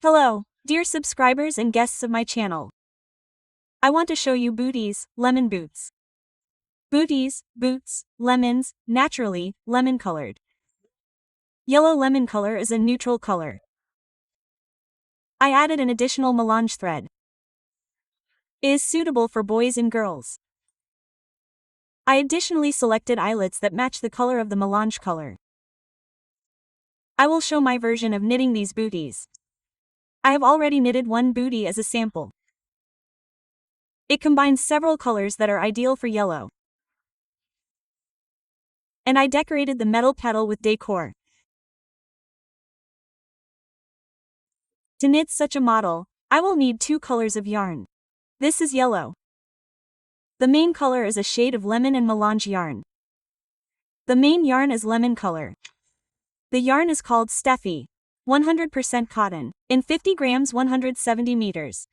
Hello, dear subscribers and guests of my channel. I want to show you Booties, lemon boots. Booties, boots, lemons, naturally, lemon colored. Yellow lemon color is a neutral color. I added an additional melange thread. It is suitable for boys and girls. I additionally selected eyelets that match the color of the melange color. I will show my version of knitting these booties. I have already knitted one bootie as a sample. It combines several colors that are ideal for yellow. And I decorated the metal petal with decor. To knit such a model, I will need two colors of yarn. This is yellow. The main color is a shade of lemon and melange yarn. The main yarn is lemon color. The yarn is called Steffi, 100% cotton, in 50 grams 170 meters.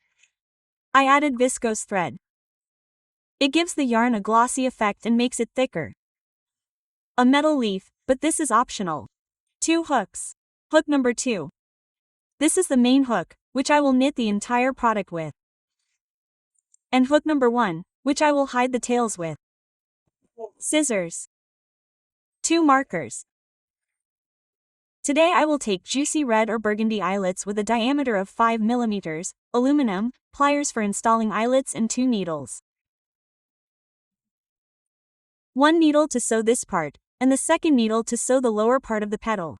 I added viscose thread. It gives the yarn a glossy effect and makes it thicker. A metal leaf, but this is optional. 2 hooks. Hook number 2. This is the main hook, which I will knit the entire product with. And hook number 1, which I will hide the tails with. Scissors. 2 markers. Today I will take juicy red or burgundy eyelets with a diameter of 5 mm, aluminum, pliers for installing eyelets and 2 needles. 1 needle to sew this part, and the second needle to sew the lower part of the petal.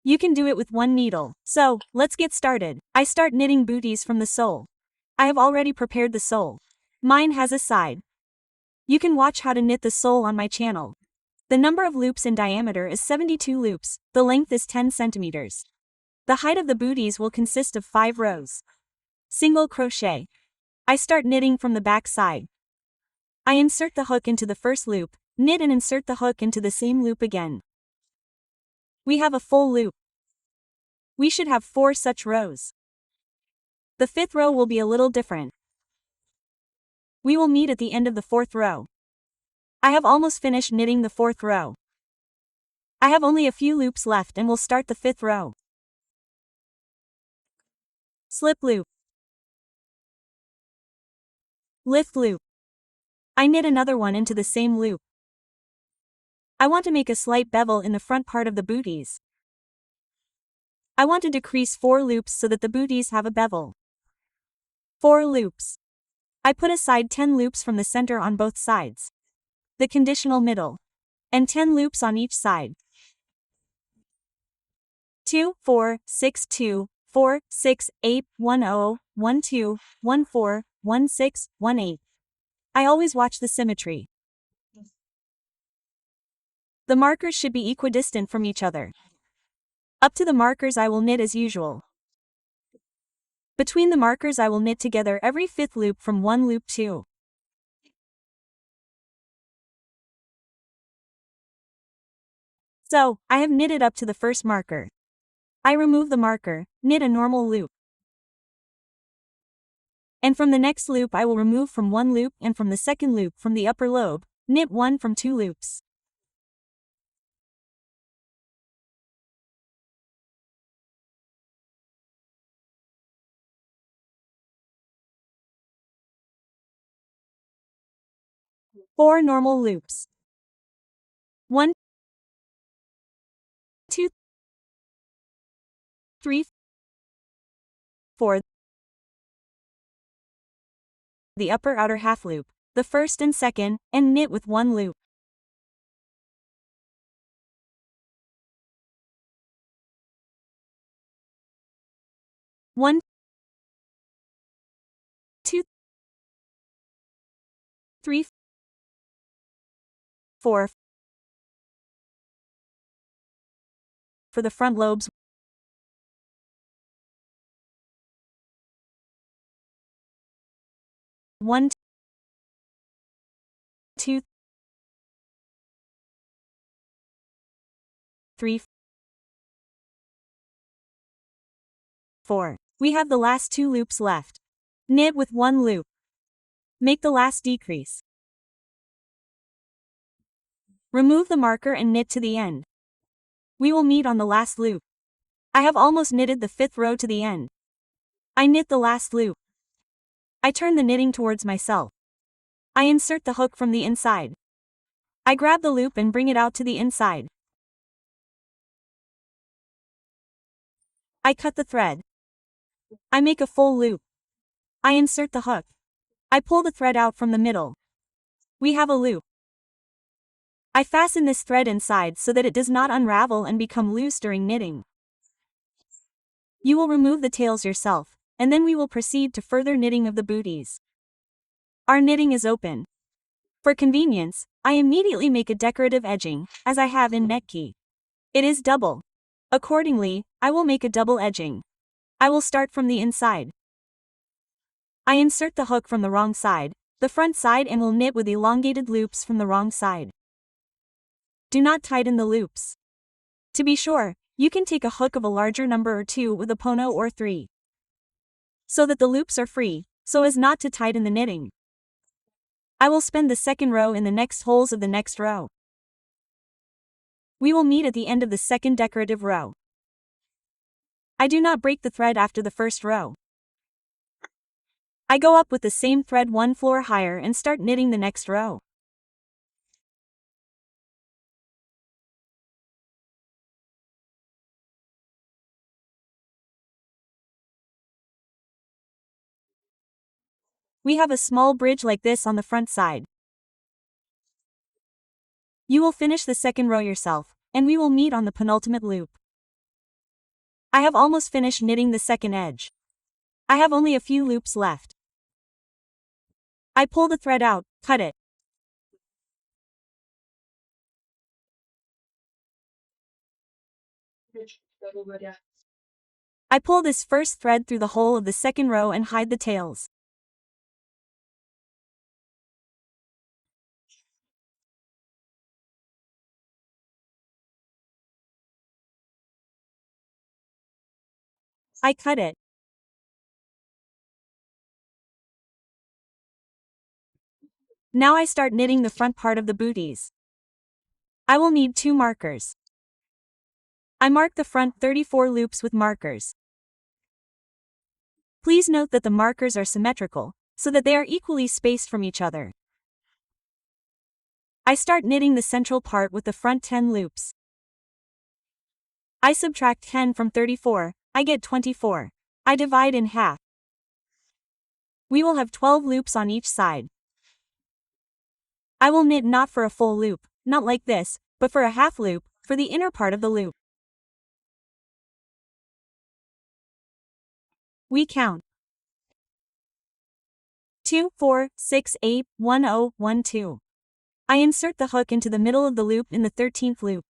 You can do it with 1 needle. So, let's get started. I start knitting booties from the sole. I have already prepared the sole. Mine has a side. You can watch how to knit the sole on my channel. The number of loops in diameter is 72 loops, the length is 10 centimeters. The height of the booties will consist of 5 rows. Single crochet. I start knitting from the back side. I insert the hook into the first loop, knit and insert the hook into the same loop again. We have a full loop. We should have 4 such rows. The 5th row will be a little different. We will meet at the end of the 4th row. I have almost finished knitting the 4th row. I have only a few loops left and will start the 5th row. Slip loop. Lift loop. I knit another one into the same loop. I want to make a slight bevel in the front part of the booties. I want to decrease 4 loops so that the booties have a bevel. 4 loops. I put aside 10 loops from the center on both sides. The conditional middle. And 10 loops on each side. 2, 4, 6, 2, 4, 6, 8, 1, 0, 1, 2, 1, 4, 1, 6, 1, 8. I always watch the symmetry. The markers should be equidistant from each other. Up to the markers I will knit as usual. Between the markers I will knit together every 5th loop from 1 loop 2. So, I have knitted up to the first marker. I remove the marker, knit a normal loop. And from the next loop I will remove from 1 loop and from the second loop from the upper lobe, knit 1 from 2 loops. Four normal loops. 1, 2, 3, 4. The upper outer half loop, the first and second, and knit with 1 loop. One, 2, 3, 4. For the front lobes. 1, 2, 3, 4. We have the last 2 loops left. Knit with 1 loop. Make the last decrease. Remove the marker and knit to the end. We will meet on the last loop. I have almost knitted the 5th row to the end. I knit the last loop. I turn the knitting towards myself. I insert the hook from the inside. I grab the loop and bring it out to the inside. I cut the thread. I make a full loop. I insert the hook. I pull the thread out from the middle. We have a loop. I fasten this thread inside so that it does not unravel and become loose during knitting. You will remove the tails yourself, and then we will proceed to further knitting of the booties. Our knitting is open. For convenience, I immediately make a decorative edging, as I have in Netkey. It is double. Accordingly, I will make a double edging. I will start from the inside. I insert the hook from the wrong side, the front side, and will knit with elongated loops from the wrong side. Do not tighten the loops. To be sure, you can take a hook of a larger number or 2 with a pono or 3. So that the loops are free, so as not to tighten the knitting. I will spend the second row in the next holes of the next row. We will meet at the end of the second decorative row. I do not break the thread after the first row. I go up with the same thread 1 floor higher and start knitting the next row. We have a small bridge like this on the front side. You will finish the second row yourself, and we will meet on the penultimate loop. I have almost finished knitting the second edge. I have only a few loops left. I pull the thread out, cut it. I pull this first thread through the hole of the second row and hide the tails. I cut it. Now I start knitting the front part of the booties. I will need 2 markers. I mark the front 34 loops with markers. Please note that the markers are symmetrical, so that they are equally spaced from each other. I start knitting the central part with the front 10 loops. I subtract 10 from 34, I get 24. I divide in half. We will have 12 loops on each side. I will knit not for a full loop, not like this, but for a half loop, for the inner part of the loop. We count 2, 4, 6, 8, 1, 0, 1, 2. I insert the hook into the middle of the loop in the 13th loop.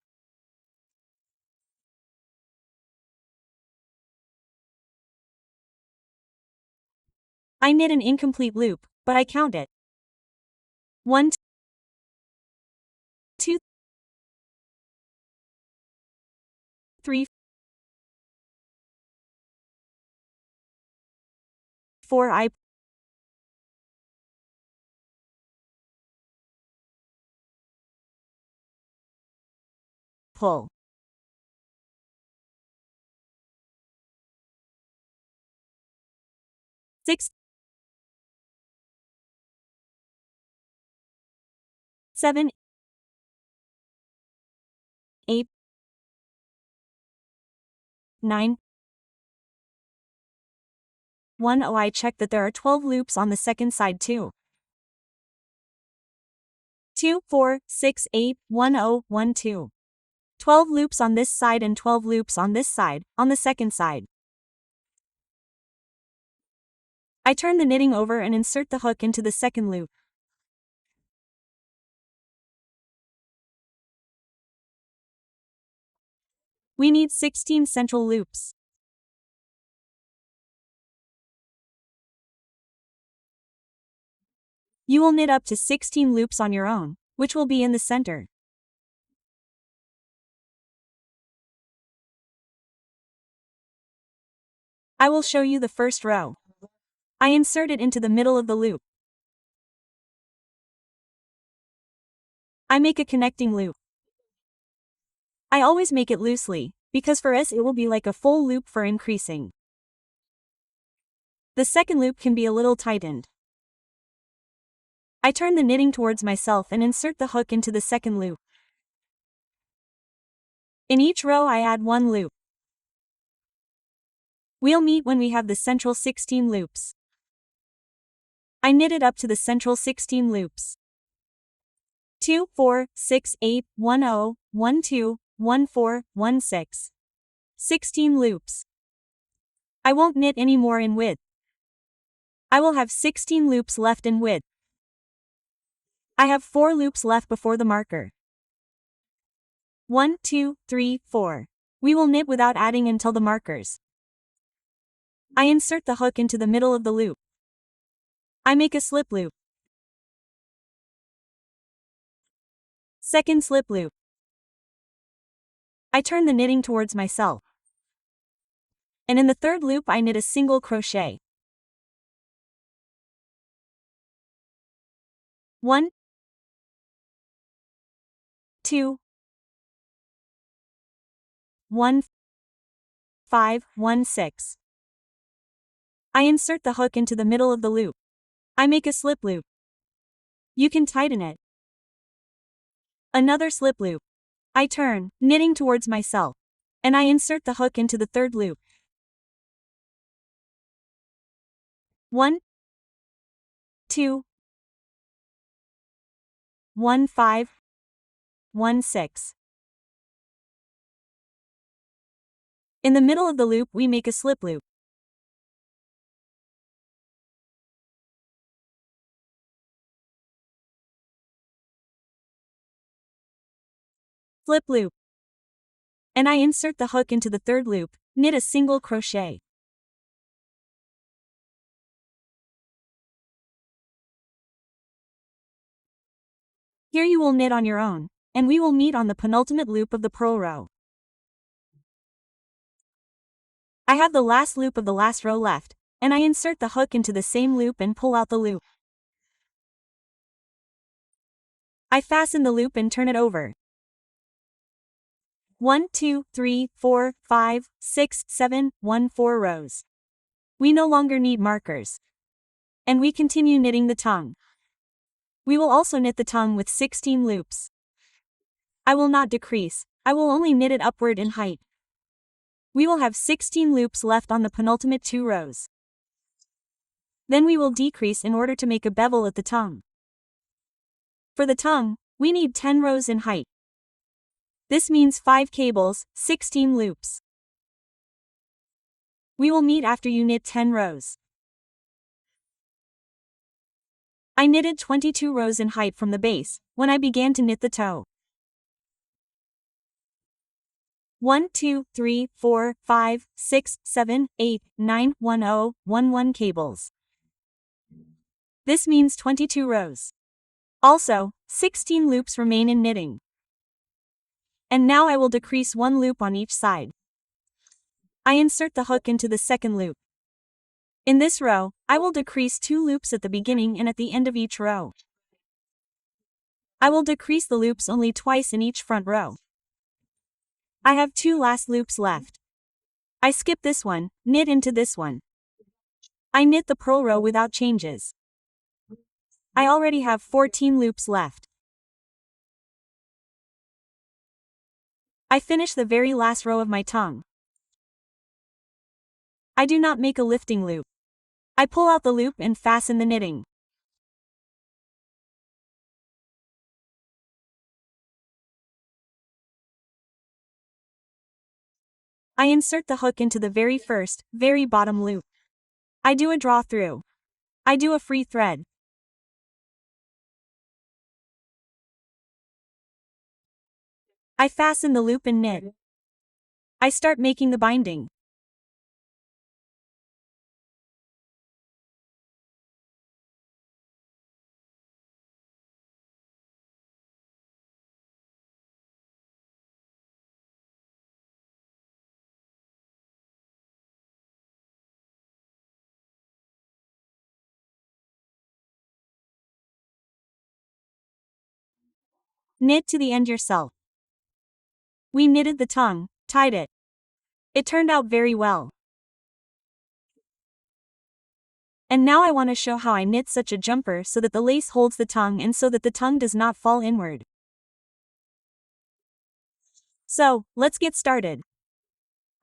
I knit an incomplete loop, but I count it. 1, 2, 3, 4. I pull. 6, 7, 8, 9, 1. Oh, I check that there are 12 loops on the second side too. 2, 4, 6, 8, 1, 0, 1, 2. 12 loops on this side and 12 loops on this side, on the second side. I turn the knitting over and insert the hook into the second loop. We need 16 central loops. You will knit up to 16 loops on your own, which will be in the center. I will show you the first row. I insert it into the middle of the loop. I make a connecting loop. I always make it loosely, because for us it will be like a full loop for increasing. The second loop can be a little tightened. I turn the knitting towards myself and insert the hook into the second loop. In each row I add one loop. We'll meet when we have the central 16 loops. I knit it up to the central 16 loops. 2, 4, 6, 8, 1, 0, 1, 2, 1, 4, 1, 6. 16 loops. I won't knit any more in width. I will have 16 loops left in width. I have 4 loops left before the marker. 1, 2, 3, 4. We will knit without adding until the markers. I insert the hook into the middle of the loop. I make a slip loop. Second slip loop. I turn the knitting towards myself. And in the third loop I knit a single crochet. 1, 2, 1, 5, 1, 6. I insert the hook into the middle of the loop. I make a slip loop. You can tighten it. Another slip loop. I turn, knitting towards myself. And I insert the hook into the third loop. 1, 2, 1, 5, 1, 6. In the middle of the loop we make a slip loop. Slip loop. And I insert the hook into the third loop, knit a single crochet. Here you will knit on your own, and we will meet on the penultimate loop of the purl row. I have the last loop of the last row left, and I insert the hook into the same loop and pull out the loop. I fasten the loop and turn it over. 1, 2, 3, 4, 5, 6, 7, 1, 4 rows. We no longer need markers. And we continue knitting the tongue. We will also knit the tongue with 16 loops. I will not decrease, I will only knit it upward in height. We will have 16 loops left on the penultimate 2 rows. Then we will decrease in order to make a bevel at the tongue. For the tongue, we need 10 rows in height. This means 5 cables, 16 loops. We will meet after you knit 10 rows. I knitted 22 rows in height from the base, when I began to knit the toe. 1, 2, 3, 4, 5, 6, 7, 8, 9, 1, 0, 1, 1 cables. This means 22 rows. Also, 16 loops remain in knitting. And now I will decrease 1 loop on each side. I insert the hook into the second loop. In this row, I will decrease 2 loops at the beginning and at the end of each row. I will decrease the loops only twice in each front row. I have 2 last loops left. I skip this one, knit into this one. I knit the purl row without changes. I already have 14 loops left. I finish the very last row of my tongue. I do not make a lifting loop. I pull out the loop and fasten the knitting. I insert the hook into the very first, very bottom loop. I do a draw through. I do a free thread. I fasten the loop and knit. I start making the binding. Knit to the end yourself. We knitted the tongue, tied it, It turned out very well. And now I want to show how I knit such a jumper so that the lace holds the tongue and so that the tongue does not fall inward. So, let's get started.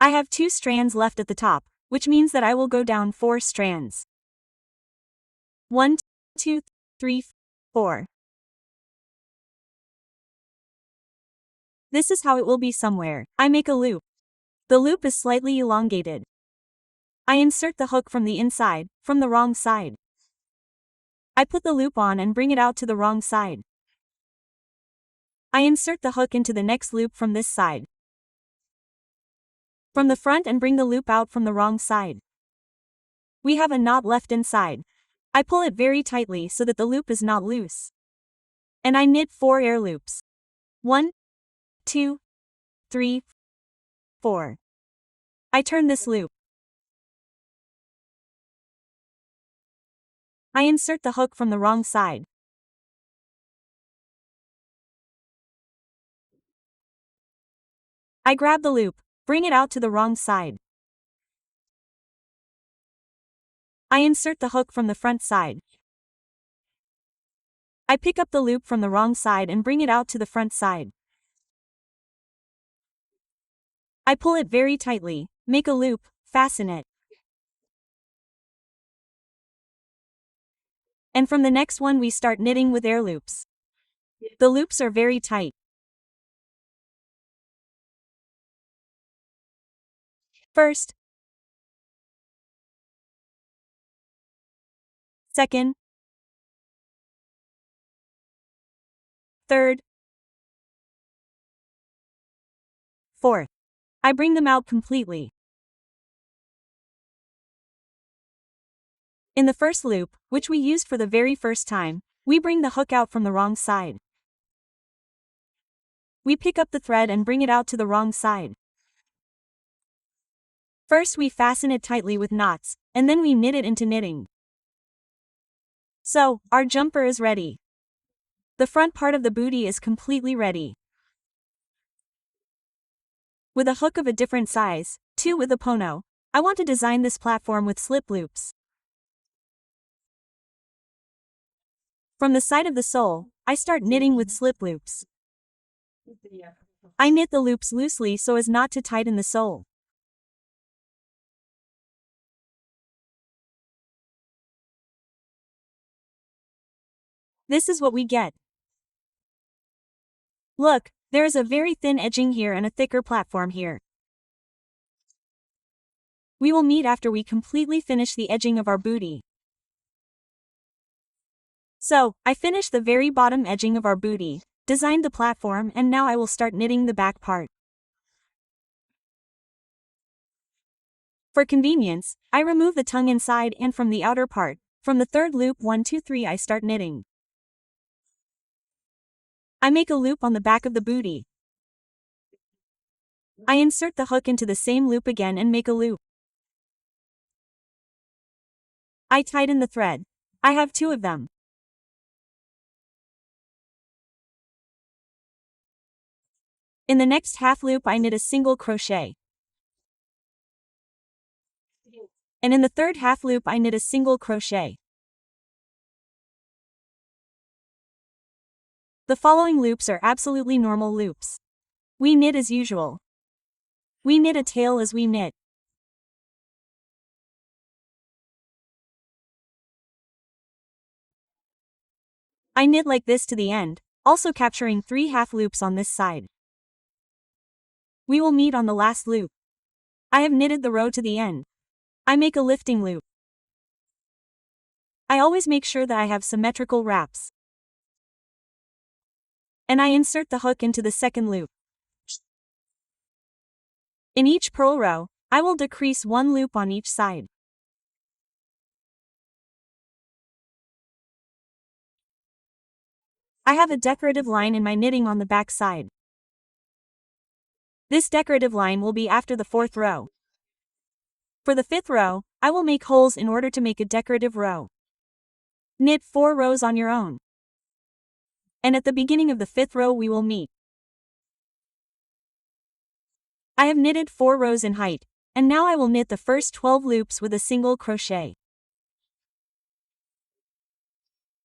I have 2 strands left at the top, which means that I will go down 4 strands. 1, 2, 3, 4. This is how it will be somewhere. I make a loop. The loop is slightly elongated. I insert the hook from the inside, from the wrong side. I put the loop on and bring it out to the wrong side. I insert the hook into the next loop from this side. From the front and bring the loop out from the wrong side. We have a knot left inside. I pull it very tightly so that the loop is not loose. And I knit 4 air loops. 1, 2, 3, 4. I turn this loop. I insert the hook from the wrong side. I grab the loop, bring it out to the wrong side. I insert the hook from the front side. I pick up the loop from the wrong side and bring it out to the front side. I pull it very tightly, make a loop, fasten it. And from the next one we start knitting with air loops. The loops are very tight. First, second, third, fourth. I bring them out completely. In the first loop, which we used for the very first time, we bring the hook out from the wrong side. We pick up the thread and bring it out to the wrong side. First we fasten it tightly with knots, and then we knit it into knitting. So, our jumper is ready. The front part of the booty is completely ready. With a hook of a different size, 2 with a pono, I want to design this platform with slip loops. From the side of the sole, I start knitting with slip loops. I knit the loops loosely so as not to tighten the sole. This is what we get. Look, there is a very thin edging here and a thicker platform here. We will meet after we completely finish the edging of our booty. So, I finished the very bottom edging of our booty, designed the platform, and now I will start knitting the back part. For convenience, I remove the tongue inside and from the outer part. From the third loop 1, 2, 3 I start knitting. I make a loop on the back of the booty. I insert the hook into the same loop again and make a loop. I tighten the thread. I have 2 of them. In the next half loop I knit a single crochet. And in the third half loop I knit a single crochet. The following loops are absolutely normal loops. We knit as usual. We knit a tail as we knit. I knit like this to the end, also capturing 3 half loops on this side. We will meet on the last loop. I have knitted the row to the end. I make a lifting loop. I always make sure that I have symmetrical wraps. And I insert the hook into the second loop. In each purl row, I will decrease 1 loop on each side. I have a decorative line in my knitting on the back side. This decorative line will be after the 4th row. For the 5th row, I will make holes in order to make a decorative row. Knit 4 rows on your own. And at the beginning of the 5th row we will meet. I have knitted 4 rows in height, and now I will knit the first 12 loops with a single crochet.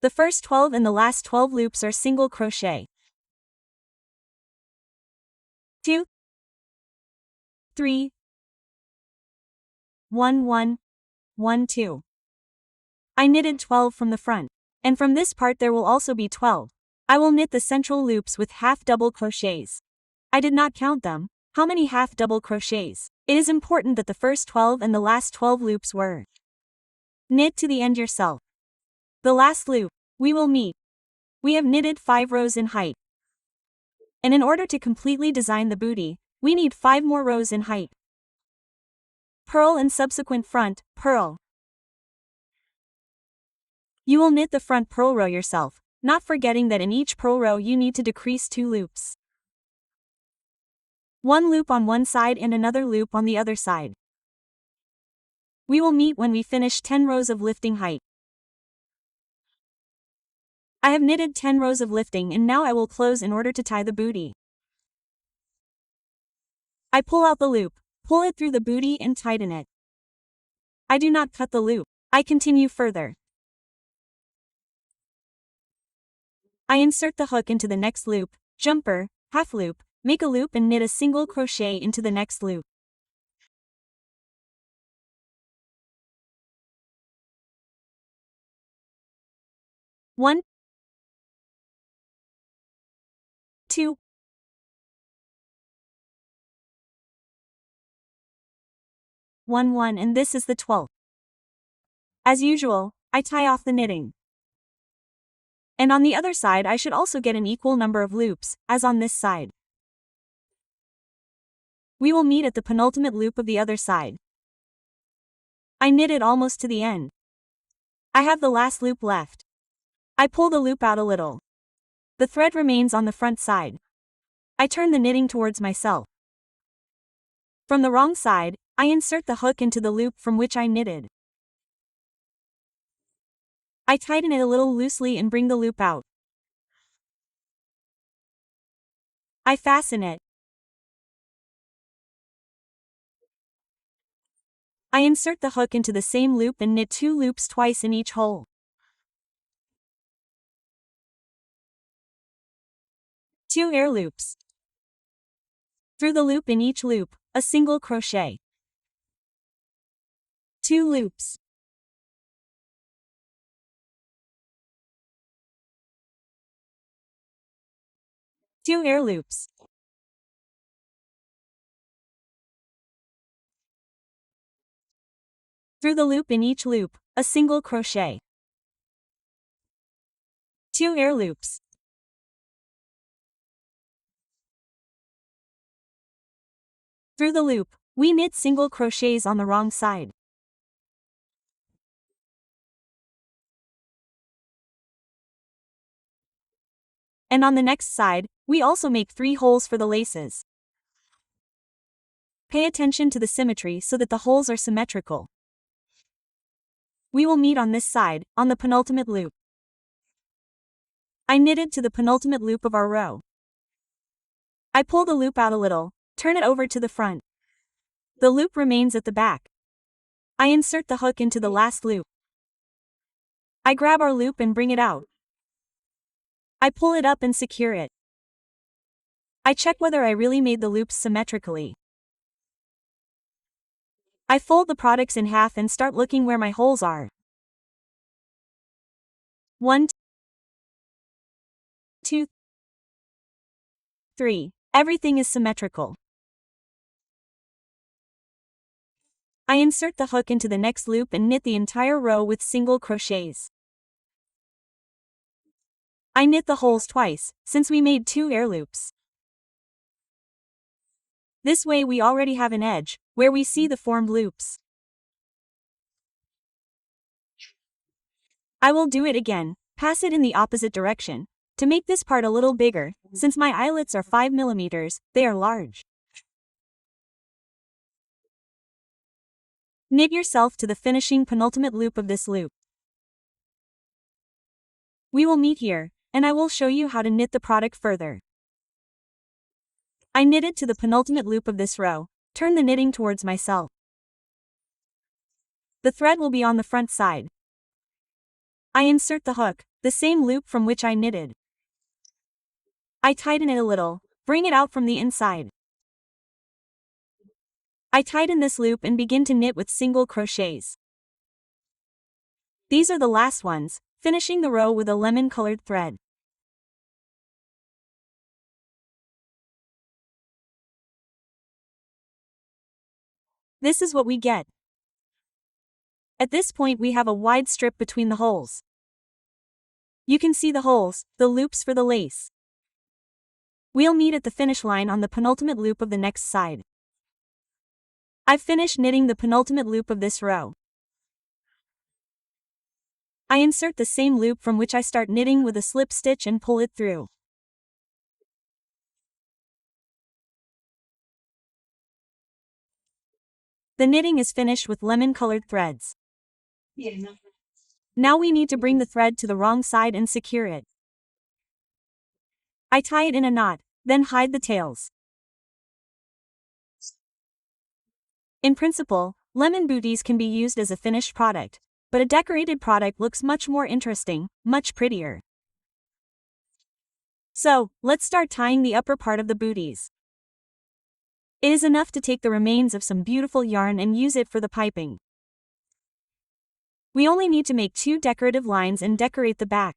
The first 12 and the last 12 loops are single crochet. 2, 3, 1, 1, 1, 2. I knitted 12 from the front, and from this part there will also be 12. I will knit the central loops with half double crochets. I did not count them. How many half double crochets? It is important that the first 12 and the last 12 loops were knit to the end yourself. The last loop, we will meet. We have knitted 5 rows in height. And in order to completely design the booty, we need 5 more rows in height. Purl and subsequent front, purl. You will knit the front purl row yourself, not forgetting that in each purl row you need to decrease 2 loops. 1 loop on one side and another loop on the other side. We will meet when we finish 10 rows of lifting height. I have knitted 10 rows of lifting and now I will close in order to tie the booty. I pull out the loop, pull it through the booty and tighten it. I do not cut the loop. I continue further. I insert the hook into the next loop, jumper, half loop, make a loop and knit a single crochet into the next loop. One, 2, 1, 1, and this is the 12th. As usual, I tie off the knitting. And on the other side I should also get an equal number of loops, as on this side. We will meet at the penultimate loop of the other side. I knit it almost to the end. I have the last loop left. I pull the loop out a little. The thread remains on the front side. I turn the knitting towards myself. From the wrong side, I insert the hook into the loop from which I knitted. I tighten it a little loosely and bring the loop out. I fasten it. I insert the hook into the same loop and knit 2 loops twice in each hole. 2 air loops. Through the loop in each loop, a single crochet. 2 loops. Two air loops. Through the loop in each loop, a single crochet. 2 air loops. Through the loop, we knit single crochets on the wrong side. And on the next side, we also make 3 holes for the laces. Pay attention to the symmetry so that the holes are symmetrical. We will meet on this side, on the penultimate loop. I knitted to the penultimate loop of our row. I pull the loop out a little, turn it over to the front. The loop remains at the back. I insert the hook into the last loop. I grab our loop and bring it out. I pull it up and secure it. I check whether I really made the loops symmetrically. I fold the products in half and start looking where my holes are. 1, 2, 3. Everything is symmetrical. I insert the hook into the next loop and knit the entire row with single crochets. I knit the holes twice, since we made 2 air loops. This way we already have an edge, where we see the formed loops. I will do it again, pass it in the opposite direction. To make this part a little bigger, since my eyelets are 5 mm, they are large. Knit yourself to the finishing penultimate loop of this loop. We will meet here, and I will show you how to knit the product further. I knitted to the penultimate loop of this row, turn the knitting towards myself. The thread will be on the front side. I insert the hook, the same loop from which I knitted. I tighten it a little, bring it out from the inside. I tighten this loop and begin to knit with single crochets. These are the last ones, finishing the row with a lemon-colored thread. This is what we get. At this point we have a wide strip between the holes. You can see the holes, the loops for the lace. We'll meet at the finish line on the penultimate loop of the next side. I've finished knitting the penultimate loop of this row. I insert the same loop from which I start knitting with a slip stitch and pull it through. The knitting is finished with lemon-colored threads. Now we need to bring the thread to the wrong side and secure it. I tie it in a knot, then hide the tails. In principle, lemon booties can be used as a finished product, but a decorated product looks much more interesting, much prettier. So, let's start tying the upper part of the booties. It is enough to take the remains of some beautiful yarn and use it for the piping. We only need to make 2 decorative lines and decorate the back.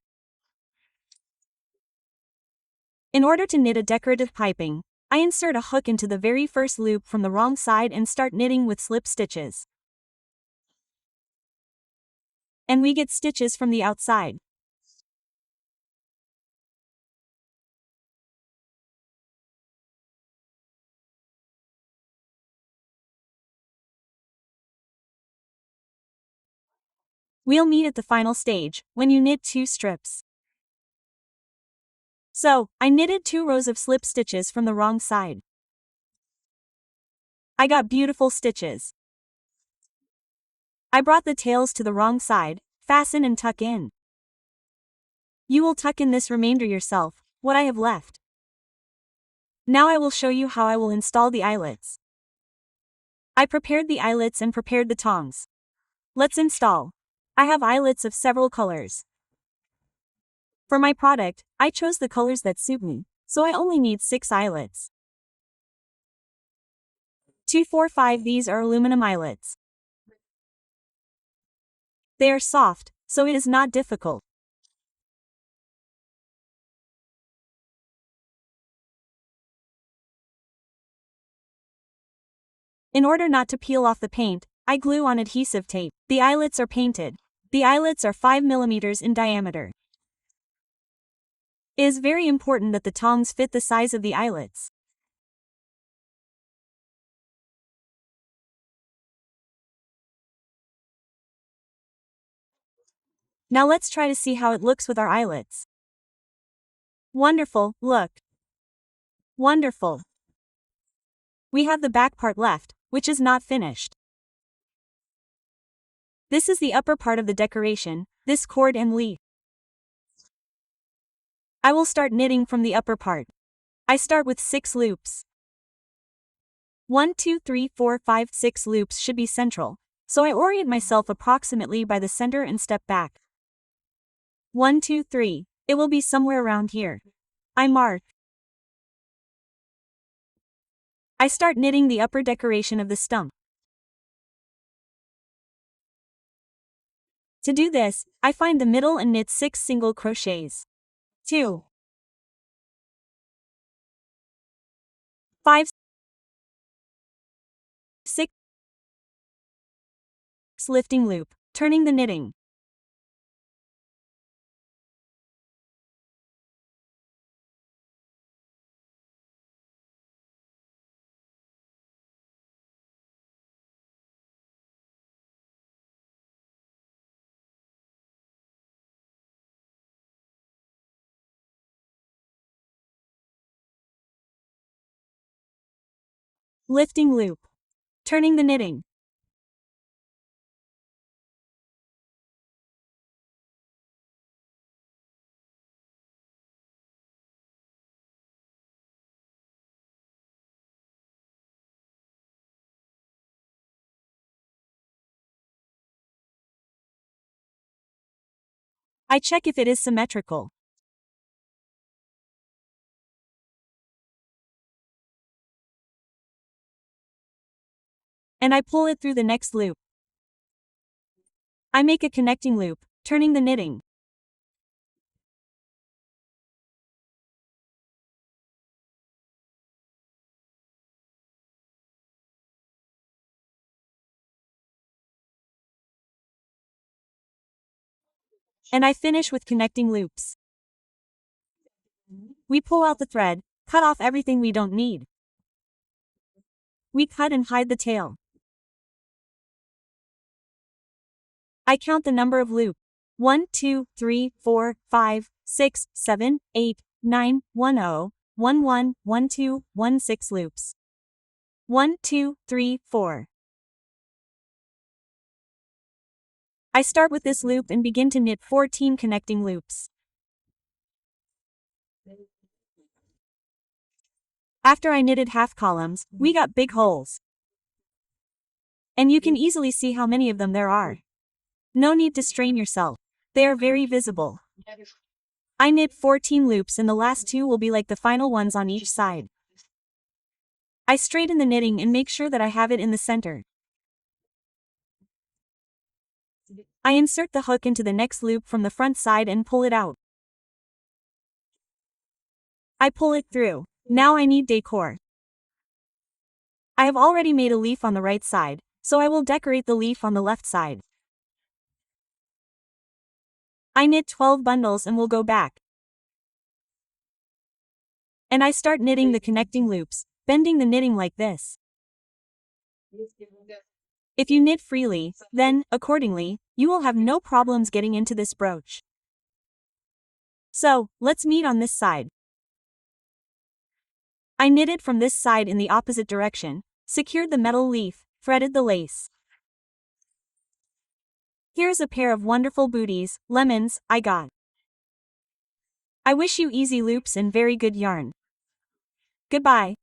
In order to knit a decorative piping, I insert a hook into the very first loop from the wrong side and start knitting with slip stitches. And we get stitches from the outside. We'll meet at the final stage, when you knit 2 strips. So, I knitted 2 rows of slip stitches from the wrong side. I got beautiful stitches. I brought the tails to the wrong side, fasten and tuck in. You will tuck in this remainder yourself, what I have left. Now I will show you how I will install the eyelets. I prepared the eyelets and prepared the tongs. Let's install. I have eyelets of several colors. For my product, I chose the colors that suit me, so I only need 6 eyelets. 2, 4, 5. These are aluminum eyelets. They are soft, so it is not difficult. In order not to peel off the paint, I glue on adhesive tape. The eyelets are painted. The eyelets are 5 mm in diameter. It is very important that the tongs fit the size of the eyelets. Now let's try to see how it looks with our eyelets. Wonderful, look. Wonderful. We have the back part left, which is not finished. This is the upper part of the decoration, this cord and leaf. I will start knitting from the upper part. I start with 6 loops. 1, 2, 3, 4, 5, 6 loops should be central, so I orient myself approximately by the center and step back. 1, 2, 3, it will be somewhere around here. I mark. I start knitting the upper decoration of the stump. To do this, I find the middle and knit 6 single crochets. 2, 5, 6, lifting loop, turning the knitting. Lifting loop, turning the knitting. I check if it is symmetrical. And I pull it through the next loop. I make a connecting loop, turning the knitting. And I finish with connecting loops. We pull out the thread, cut off everything we don't need. We cut and hide the tail. I count the number of loops. 1, 2, 3, 4, 5, 6, 7, 8, 9, 10, 11, 12, 16 loops. 1, 2, 3, 4. I start with this loop and begin to knit 14 connecting loops. After I knitted half columns, we got big holes. And you can easily see how many of them there are. No need to strain yourself. They are very visible. I knit 14 loops and the last 2 will be like the final ones on each side. I straighten the knitting and make sure that I have it in the center. I insert the hook into the next loop from the front side and pull it out. I pull it through. Now I need decor. I have already made a leaf on the right side, so I will decorate the leaf on the left side. I knit 12 bundles and will go back. And I start knitting the connecting loops, bending the knitting like this. If you knit freely, then, accordingly, you will have no problems getting into this brooch. So, let's meet on this side. I knitted from this side in the opposite direction, secured the metal leaf, threaded the lace. Here's a pair of wonderful booties, lemons, I got. I wish you easy loops and very good yarn. Goodbye.